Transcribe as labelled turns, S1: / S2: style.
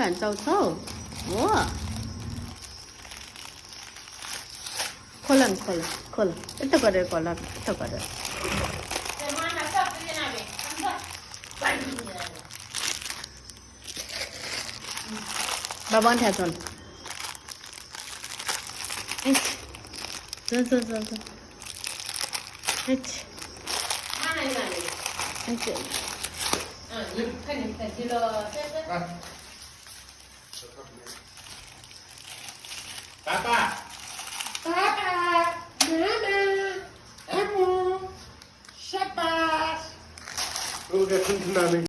S1: 看早操，哇！खोलन खोलन खोल इथं करे खोला इथं करे बाबा ठेवा चल चल चल चल चल
S2: Papa.
S3: Papa, Mama, Emu, Shapas.
S2: We'll get into mommy.